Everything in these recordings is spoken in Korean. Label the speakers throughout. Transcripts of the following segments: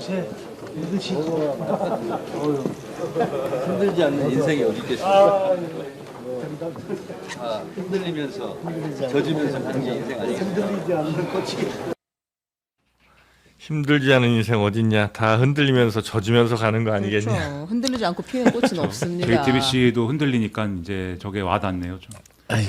Speaker 1: 요새 힘드시고
Speaker 2: 힘들지 않는 인생이 어디 있겠습니까? 흔들리면서 젖으면서 가는 게 인생 아니겠습니까?
Speaker 1: 흔들리지 않는 꽃이
Speaker 3: 힘들지 않은 인생 어딨냐. 다 흔들리면서 젖으면서 가는 거 아니겠냐.
Speaker 4: 그렇죠. 흔들리지 않고 피는 꽃은 없습니다.
Speaker 5: JTBC도 흔들리니까 이제 저게 와닿네요. 좀.
Speaker 4: 우리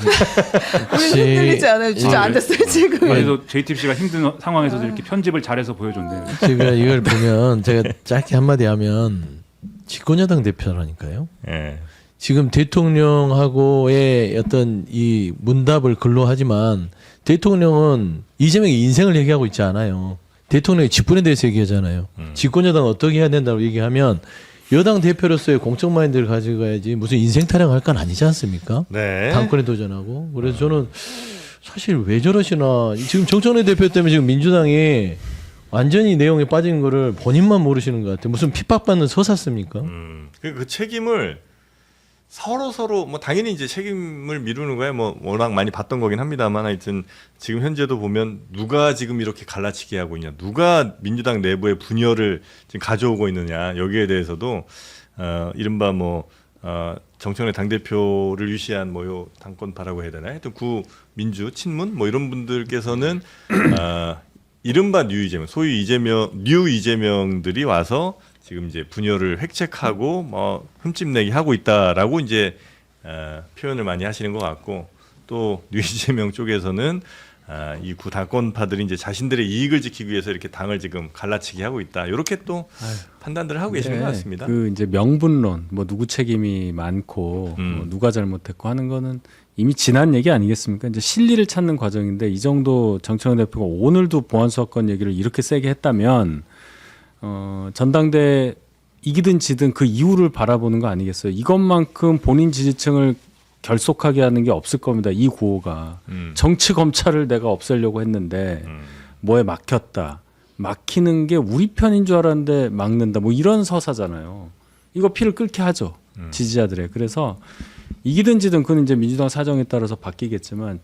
Speaker 4: 흔들리지 않아요. 주저앉았어요 지금.
Speaker 5: 그래도 JTBC가 힘든 상황에서도 이렇게 편집을 잘해서 보여줬네요.
Speaker 6: 제가 이걸 보면 제가 짧게 한마디 하면 집권여당 대표라니까요.
Speaker 3: 예.
Speaker 6: 지금 대통령하고의 어떤 이 문답을 글로 하지만 대통령은 이재명의 인생을 얘기하고 있지 않아요. 대통령의 직분에 대해서 얘기하잖아요. 집권여당 어떻게 해야 된다고 얘기하면 여당 대표로서의 공적 마인드를 가져가야지 무슨 인생 타령할 건 아니지 않습니까?
Speaker 3: 네.
Speaker 6: 당권에 도전하고. 그래서 저는 사실 왜 저러시나. 지금 정청래 대표 때문에 지금 민주당이 완전히 내용에 빠진 거를 본인만 모르시는 것 같아요. 무슨 핍박받는 서사습니까?
Speaker 3: 그 책임을 서로 뭐 당연히 이제 책임을 미루는 거야 뭐 워낙 많이 봤던 거긴 합니다만 하여튼 지금 현재도 보면 누가 지금 이렇게 갈라치기 하고 있냐, 누가 민주당 내부의 분열을 지금 가져오고 있느냐, 여기에 대해서도 이른바 정청래 당대표를 위시한 요 당권파라고 해야 되나, 하여튼 구민주 친문 뭐 이런 분들께서는 이른바 뉴 이재명, 소위 뉴 이재명들이 와서 지금 이제 분열을 획책하고 뭐 흠집내기 하고 있다라고 이제 표현을 많이 하시는 것 같고, 또 뉴 이재명 쪽에서는 이 구 당권파들이 이제 자신들의 이익을 지키기 위해서 이렇게 당을 지금 갈라치기 하고 있다, 이렇게 또 판단들을 하고 계시는 것 같습니다.
Speaker 7: 그 이제 명분론, 뭐 누구 책임이 많고 뭐 누가 잘못했고 하는 거는 이미 지난 얘기 아니겠습니까? 이제 실리를 찾는 과정인데 이 정도 정청래 대표가 오늘도 보안수사권 얘기를 이렇게 세게 했다면. 전당대 이기든 지든 그 이후를 바라보는 거 아니겠어요? 이것만큼 본인 지지층을 결속하게 하는 게 없을 겁니다. 이 구호가 정치 검찰을 내가 없애려고 했는데 뭐에 막혔다. 막히는 게 우리 편인 줄 알았는데 막는다. 뭐 이런 서사잖아요. 이거 피를 끓게 하죠. 지지자들의. 그래서 이기든 지든 그건 이제 민주당 사정에 따라서 바뀌겠지만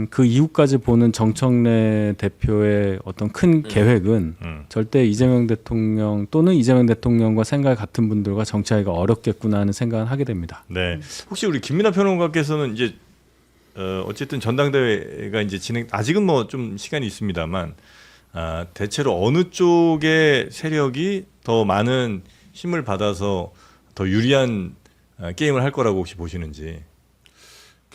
Speaker 7: 그 이후까지 보는 정청래 대표의 어떤 큰 계획은 절대 이재명 대통령 또는 이재명 대통령과 생각이 같은 분들과 정치하기가 어렵겠구나 하는 생각을 하게 됩니다.
Speaker 3: 네. 혹시 우리 김민하 평론가께서는 이제 어쨌든 전당대회가 이제 아직은 뭐 좀 시간이 있습니다만 대체로 어느 쪽의 세력이 더 많은 힘을 받아서 더 유리한 게임을 할 거라고 혹시 보시는지.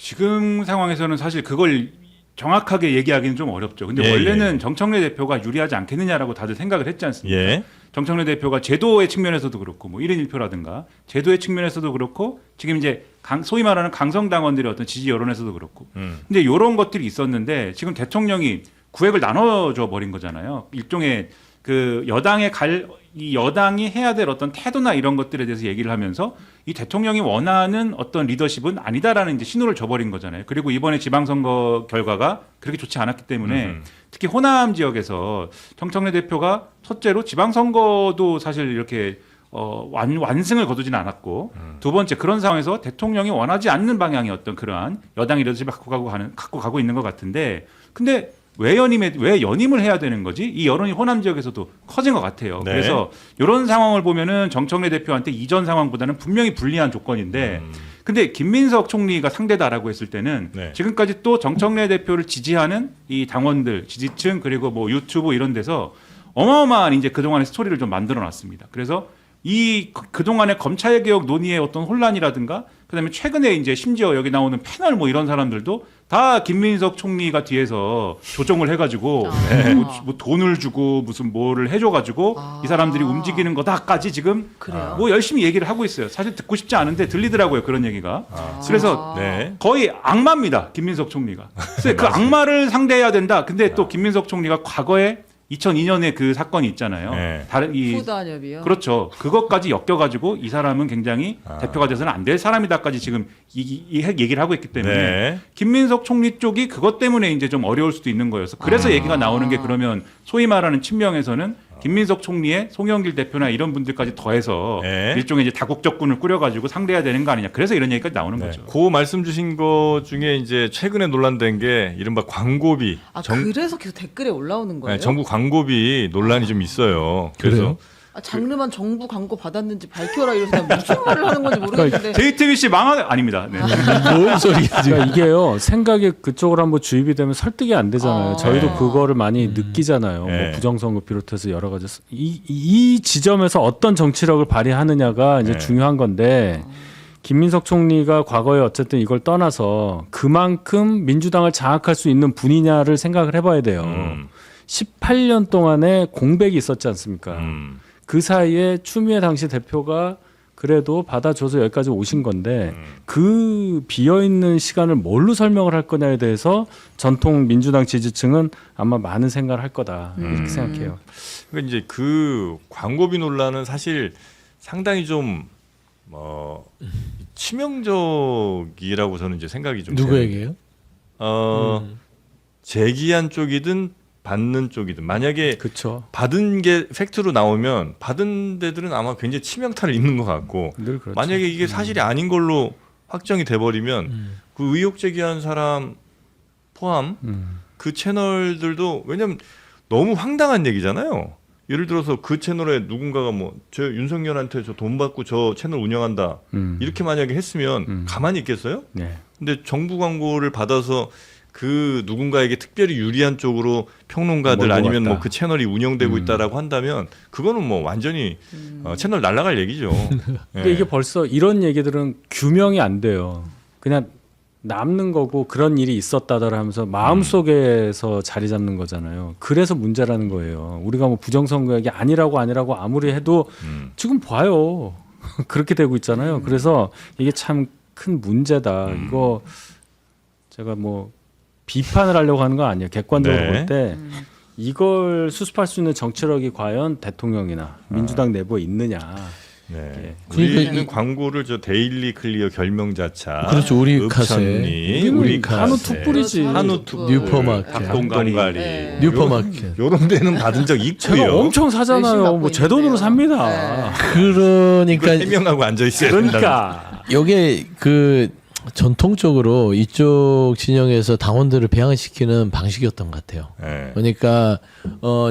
Speaker 5: 지금 상황에서는 사실 그걸 정확하게 얘기하기는 좀 어렵죠. 근데 원래는 정청래 대표가 유리하지 않겠느냐라고 다들 생각을 했지 않습니까?
Speaker 3: 예.
Speaker 5: 정청래 대표가 제도의 측면에서도 그렇고 뭐 1인 1표라든가 제도의 측면에서도 그렇고 지금 이제 소위 말하는 강성당원들의 어떤 지지 여론에서도 그렇고 근데 이런 것들이 있었는데 지금 대통령이 구획을 나눠줘 버린 거잖아요. 일종의 그 이 여당이 해야 될 어떤 태도나 이런 것들에 대해서 얘기를 하면서 이 대통령이 원하는 어떤 리더십은 아니다라는 이제 신호를 줘버린 거잖아요. 그리고 이번에 지방선거 결과가 그렇게 좋지 않았기 때문에 특히 호남 지역에서 정청래 대표가 첫째로 지방선거도 사실 이렇게 완승을 거두지는 않았고 두 번째 그런 상황에서 대통령이 원하지 않는 방향의 어떤 그러한 여당 리더십을 갖고 가고 있는 것 같은데 근데 왜 연임을 해야 되는 거지? 이 여론이 호남 지역에서도 커진 것 같아요.
Speaker 3: 네.
Speaker 5: 그래서 이런 상황을 보면은 정청래 대표한테 이전 상황보다는 분명히 불리한 조건인데, 근데 김민석 총리가 상대다라고 했을 때는
Speaker 3: 네.
Speaker 5: 지금까지 또 정청래 대표를 지지하는 이 당원들, 지지층 그리고 뭐 유튜브 이런 데서 어마어마한 이제 그동안의 스토리를 좀 만들어놨습니다. 그래서 이 그동안의 검찰개혁 논의의 어떤 혼란이라든가 그다음에 최근에 이제 심지어 여기 나오는 패널 뭐 이런 사람들도 다 김민석 총리가 뒤에서 조정을 해가지고 뭐 돈을 주고 무슨 뭐를 해줘가지고 이 사람들이 움직이는 거다까지 지금
Speaker 4: 그래요?
Speaker 5: 뭐 열심히 얘기를 하고 있어요. 사실 듣고 싶지 않은데 들리더라고요 그런 얘기가. 그래서
Speaker 3: 네.
Speaker 5: 거의 악마입니다 김민석 총리가. 그래서 그 악마를 상대해야 된다. 근데 또 김민석 총리가 과거에 2002년에 그 사건이 있잖아요.
Speaker 3: 네.
Speaker 5: 다른 이
Speaker 4: 후단협이요.
Speaker 5: 그렇죠. 그것까지 엮여가지고 이 사람은 굉장히 대표가 돼서는 안 될 사람이다까지 지금 이 얘기를 하고 있기 때문에
Speaker 3: 네.
Speaker 5: 김민석 총리 쪽이 그것 때문에 이제 좀 어려울 수도 있는 거여서 그래서 얘기가 나오는 게 그러면 소위 말하는 친명에서는 김민석 총리의 송영길 대표나 이런 분들까지 더해서
Speaker 3: 네.
Speaker 5: 일종의 이제 다국적군을 꾸려가지고 상대해야 되는 거 아니냐. 그래서 이런 얘기까지 나오는 거죠.
Speaker 3: 그 말씀 주신 것 중에 이제 최근에 논란된 게 이른바 광고비.
Speaker 4: 아 그래서 계속 댓글에 올라오는 거예요?
Speaker 3: 네, 정부 광고비 논란이 좀 있어요. 그래서
Speaker 6: 그래요?
Speaker 4: 아, 장르만 정부 광고 받았는지 밝혀라 이래서 난 무슨 말을 하는 건지 모르겠는데.
Speaker 5: JTBC 아닙니다. 네.
Speaker 6: 뭔 소리야 지금?
Speaker 7: 그러니까 이게요 생각이 그쪽으로 한번 주입이 되면 설득이 안 되잖아요.
Speaker 4: 아.
Speaker 7: 저희도
Speaker 4: 네.
Speaker 7: 그거를 많이 느끼잖아요.
Speaker 3: 네.
Speaker 7: 뭐 부정선거 비롯해서 여러 가지 이 지점에서 어떤 정치력을 발휘하느냐가 이제
Speaker 3: 네.
Speaker 7: 중요한 건데 김민석 총리가 과거에 어쨌든 이걸 떠나서 그만큼 민주당을 장악할 수 있는 분이냐를 생각을 해봐야 돼요. 18년 동안에 공백이 있었지 않습니까? 그 사이에 추미애 당시 대표가 그래도 받아줘서 여기까지 오신 건데 그 비어있는 시간을 뭘로 설명을 할 거냐에 대해서 전통 민주당 지지층은 아마 많은 생각을 할 거다 이렇게 생각해요.
Speaker 3: 그러니까 이제 그 광고비 논란은 사실 상당히 좀 치명적이라고 저는 이제 생각이 좀
Speaker 6: 누구에게요?
Speaker 3: 제기한 쪽이든 받는 쪽이든 만약에
Speaker 7: 그렇죠.
Speaker 3: 받은 게 팩트로 나오면 받은 데들은 아마 굉장히 치명타를 입는 것 같고
Speaker 7: 늘 그렇죠.
Speaker 3: 만약에 이게 사실이 아닌 걸로 확정이 돼버리면 그 의혹 제기한 사람 포함 그 채널들도 왜냐면 너무 황당한 얘기잖아요. 예를 들어서 그 채널에 누군가가 뭐 저 윤석열한테 저 돈 받고 저 채널 운영한다 이렇게 만약에 했으면 가만히 있겠어요?
Speaker 7: 네.
Speaker 3: 근데 정부 광고를 받아서 그 누군가에게 특별히 유리한 쪽으로 평론가들
Speaker 7: 몰고
Speaker 3: 아니면
Speaker 7: 갔다.
Speaker 3: 뭐 그 채널이 운영되고 있다라고 한다면 그거는 뭐 완전히 채널 날아갈 얘기죠.
Speaker 7: 근데 이게 벌써 이런 얘기들은 규명이 안 돼요. 그냥 남는 거고 그런 일이 있었다더라 하면서 마음속에서 자리 잡는 거잖아요. 그래서 문제라는 거예요. 우리가 뭐 부정선거약이 아니라고 아무리 해도 지금 봐요. 그렇게 되고 있잖아요. 그래서 이게 참 큰 문제다. 이거 제가 뭐 비판을 하려고 하는 거 아니에요. 객관적으로
Speaker 3: 네.
Speaker 7: 볼 때 이걸 수습할 수 있는 정치력이 과연 대통령이나 민주당 내부에 있느냐.
Speaker 3: 네.
Speaker 6: 그러니까
Speaker 3: 우리는 광고를 저 데일리 클리어 결명자차,
Speaker 6: 그렇죠. 우리
Speaker 3: 읍천리,
Speaker 7: 우리는
Speaker 3: 우리
Speaker 7: 한우
Speaker 3: 카세,
Speaker 7: 툭불이지.
Speaker 3: 한우 툭불,
Speaker 6: 뉴퍼마켓.
Speaker 3: 닭동가리,
Speaker 4: 네.
Speaker 6: 뉴퍼마켓.
Speaker 3: 요런 데는 받은 적
Speaker 7: 제가
Speaker 3: 있고요.
Speaker 7: 엄청
Speaker 4: 열심히
Speaker 7: 사잖아요.
Speaker 4: 갖고
Speaker 7: 뭐 제 돈으로
Speaker 4: 있는데요.
Speaker 7: 삽니다.
Speaker 6: 그러니까
Speaker 3: 해명하고 앉아 있어야 된다.
Speaker 7: 그러니까
Speaker 6: 요게 그 전통적으로 이쪽 진영에서 당원들을 배양시키는 방식이었던 것 같아요.
Speaker 3: 네.
Speaker 6: 그러니까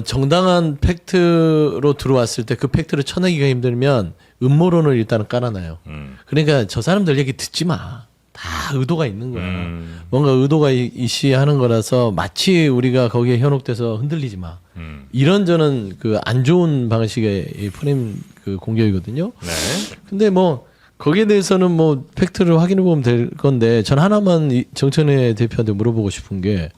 Speaker 6: 정당한 팩트로 들어왔을 때 그 팩트를 쳐내기가 힘들면 음모론을 일단은 깔아놔요. 그러니까 저 사람들 얘기 듣지 마. 다 의도가 있는 거야. 뭔가 의도가 이시하는 거라서 마치 우리가 거기에 현혹돼서 흔들리지 마. 이런 저는 그 안 좋은 방식의 이 프레임 그 공격이거든요.
Speaker 3: 네.
Speaker 6: 근데 뭐 거기에 대해서는 뭐 팩트를 확인해 보면 될 건데 전 하나만 정청래 대표한테 물어보고 싶은 게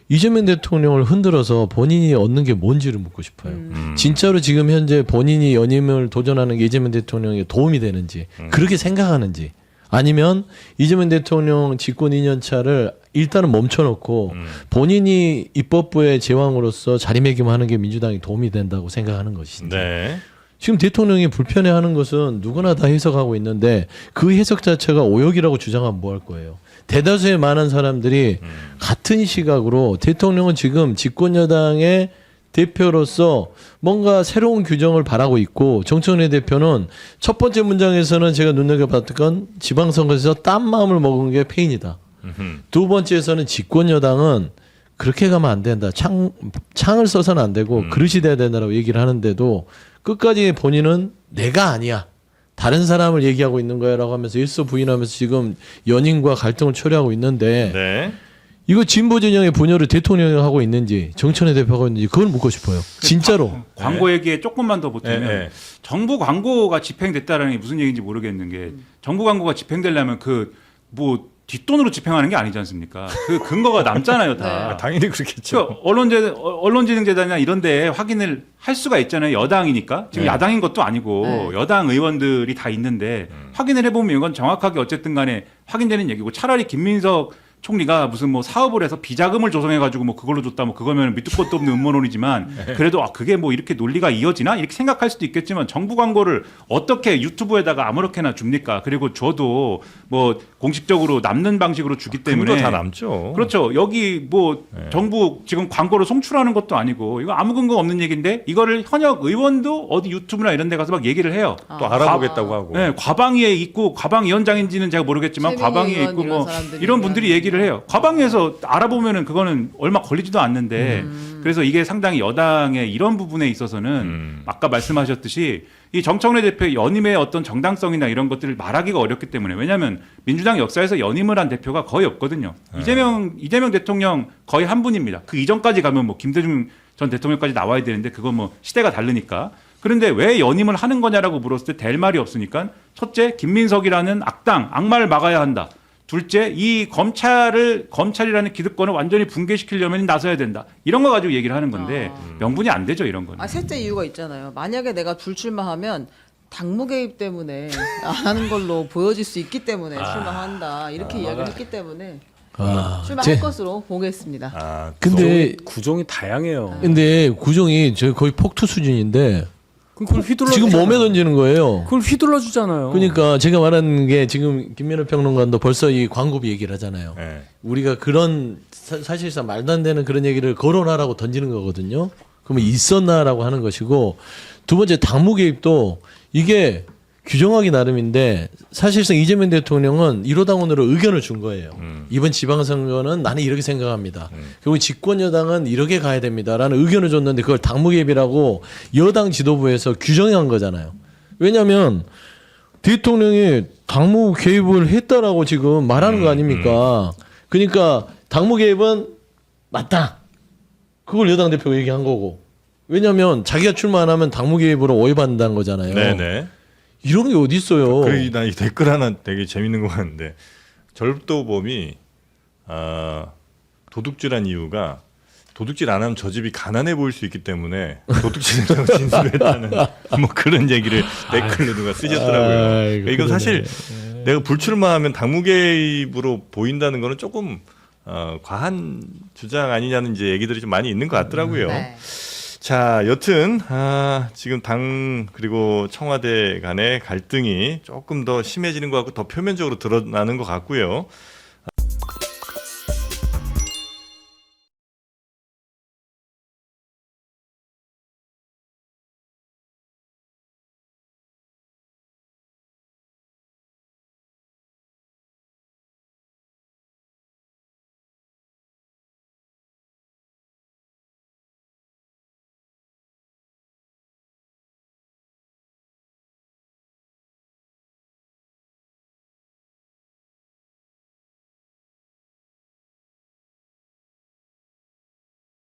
Speaker 6: 이재명 대통령을 흔들어서 본인이 얻는 게 뭔지를 묻고 싶어요. 진짜로 지금 현재 본인이 연임을 도전하는 게 이재명 대통령에 도움이 되는지 그렇게 생각하는지 아니면 이재명 대통령 집권 2년 차를 일단은 멈춰놓고 본인이 입법부의 제왕으로서 자리매김하는 게 민주당이 도움이 된다고 생각하는 것인지
Speaker 3: 네.
Speaker 6: 지금 대통령이 불편해하는 것은 누구나 다 해석하고 있는데 그 해석 자체가 오역이라고 주장하면 뭐 할 거예요. 대다수의 많은 사람들이 같은 시각으로 대통령은 지금 집권 여당의 대표로서 뭔가 새로운 규정을 바라고 있고 정청래 대표는 첫 번째 문장에서는 제가 눈여겨봤던 건 지방선거에서 딴 마음을 먹은 게 페인이다. 두 번째에서는 집권 여당은 그렇게 가면 안 된다. 창을 써서는 안 되고 그릇이 돼야 된다라고 얘기를 하는데도 끝까지 본인은 내가 아니야. 다른 사람을 얘기하고 있는 거야라고 하면서 일소 부인하면서 지금 연인과 갈등을 초래하고 있는데
Speaker 3: 네.
Speaker 6: 이거 진보 진영의 분열을 대통령이 하고 있는지 정청래 대표가 하고 있는지 그걸 묻고 싶어요. 진짜로.
Speaker 5: 광고 얘기에 조금만 더 보태면
Speaker 3: 네, 네.
Speaker 5: 정부 광고가 집행됐다라는 게 무슨 얘기인지 모르겠는 게 정부 광고가 집행되려면 그 뭐 뒷돈으로 집행하는 게 아니지 않습니까? 그 근거가 남잖아요, 다.
Speaker 3: 당연히 그렇겠죠.
Speaker 5: 그 언론진흥재단이나 이런 데 확인을 할 수가 있잖아요. 여당이니까. 지금 야당인 것도 아니고 여당 의원들이 다 있는데 확인을 해보면 이건 정확하게 어쨌든 간에 확인되는 얘기고 차라리 김민석 총리가 무슨 뭐 사업을 해서 비자금을 조성해가지고 뭐 그걸로 줬다 뭐 그거면 밑도 끝도 없는 음모론이지만 그래도 그게 뭐 이렇게 논리가 이어지나 이렇게 생각할 수도 있겠지만 정부 광고를 어떻게 유튜브에다가 아무렇게나 줍니까? 그리고 줘도 뭐 공식적으로 남는 방식으로 주기 때문에
Speaker 3: 근거 다 남죠.
Speaker 5: 그렇죠. 여기 뭐 정부 지금 광고를 송출하는 것도 아니고 이거 아무 근거 없는 얘기인데 이거를 현역 의원도 어디 유튜브나 이런 데 가서 막 얘기를 해요.
Speaker 3: 또 알아보겠다고 하고.
Speaker 5: 네, 과방위에 있고 과방위원장인지는 제가 모르겠지만
Speaker 4: 최민희
Speaker 5: 과방위에
Speaker 4: 의원
Speaker 5: 있고
Speaker 4: 이런
Speaker 5: 뭐
Speaker 4: 사람들이
Speaker 5: 이런 분들이 얘기를 해요. 과방위에서 알아보면은 그거는 얼마 걸리지도 않는데 그래서 이게 상당히 여당의 이런 부분에 있어서는 아까 말씀하셨듯이 이 정청래 대표의 연임의 어떤 정당성이나 이런 것들을 말하기가 어렵기 때문에 왜냐하면 민주당 역사에서 연임을 한 대표가 거의 없거든요. 이재명 대통령 거의 한 분입니다. 그 이전까지 가면 뭐 김대중 전 대통령까지 나와야 되는데 그건 뭐 시대가 다르니까. 그런데 왜 연임을 하는 거냐라고 물었을 때 될 말이 없으니까 첫째 김민석이라는 악당 악마를 막아야 한다. 둘째 이 검찰이라는 기득권을 완전히 붕괴시키려면 나서야 된다. 이런 거 가지고 얘기를 하는 건데 명분이 안 되죠 이런 거는.
Speaker 4: 셋째 이유가 있잖아요. 만약에 내가 불출마하면 당무 개입 때문에 안 하는 걸로 보여질 수 있기 때문에 출마한다. 이렇게 이야기를 했기 때문에 출마할 것으로 보겠습니다.
Speaker 6: 근데
Speaker 7: 구종이 다양해요.
Speaker 6: 구종이 저 거의 폭투 수준인데
Speaker 7: 그걸 휘둘러
Speaker 6: 지금 몸에 던지는 거예요.
Speaker 7: 그걸 휘둘러 주잖아요.
Speaker 6: 그러니까 제가 말하는 게 지금 김민호 평론가도 벌써 이 광고비 얘기를 하잖아요.
Speaker 3: 네.
Speaker 6: 우리가 그런 사실상 말도 안 되는 그런 얘기를 거론하라고 던지는 거거든요. 그러면 있었나라고 하는 것이고 두 번째 당무 개입도 이게 규정하기 나름인데 사실상 이재명 대통령은 1호당원으로 의견을 준 거예요. 이번 지방선거는 나는 이렇게 생각합니다. 그리고 집권 여당은 이렇게 가야 됩니다라는 의견을 줬는데 그걸 당무 개입이라고 여당 지도부에서 규정한 거잖아요. 왜냐하면 대통령이 당무 개입을 했다라고 지금 말하는 거 아닙니까? 그러니까 당무 개입은 맞다. 그걸 여당 대표가 얘기한 거고. 왜냐하면 자기가 출마 안 하면 당무 개입으로 오해받는다는 거잖아요.
Speaker 3: 네네.
Speaker 6: 이런 게 어디 있어요?
Speaker 3: 그리고 나 이 댓글 하나 되게 재밌는 거 같은데 절도범이 도둑질한 이유가 도둑질 안 하면 저 집이 가난해 보일 수 있기 때문에 도둑질을 진술했다는 뭐 그런 얘기를 댓글로 누가 쓰셨더라고요.
Speaker 6: 아이고,
Speaker 3: 이건 사실 내가 불출마하면 당무 개입으로 보인다는 거는 조금 과한 주장 아니냐는 이제 얘기들이 좀 많이 있는 것 같더라고요.
Speaker 4: 네.
Speaker 3: 자, 여튼 지금 당 그리고 청와대 간의 갈등이 조금 더 심해지는 것 같고 더 표면적으로 드러나는 것 같고요.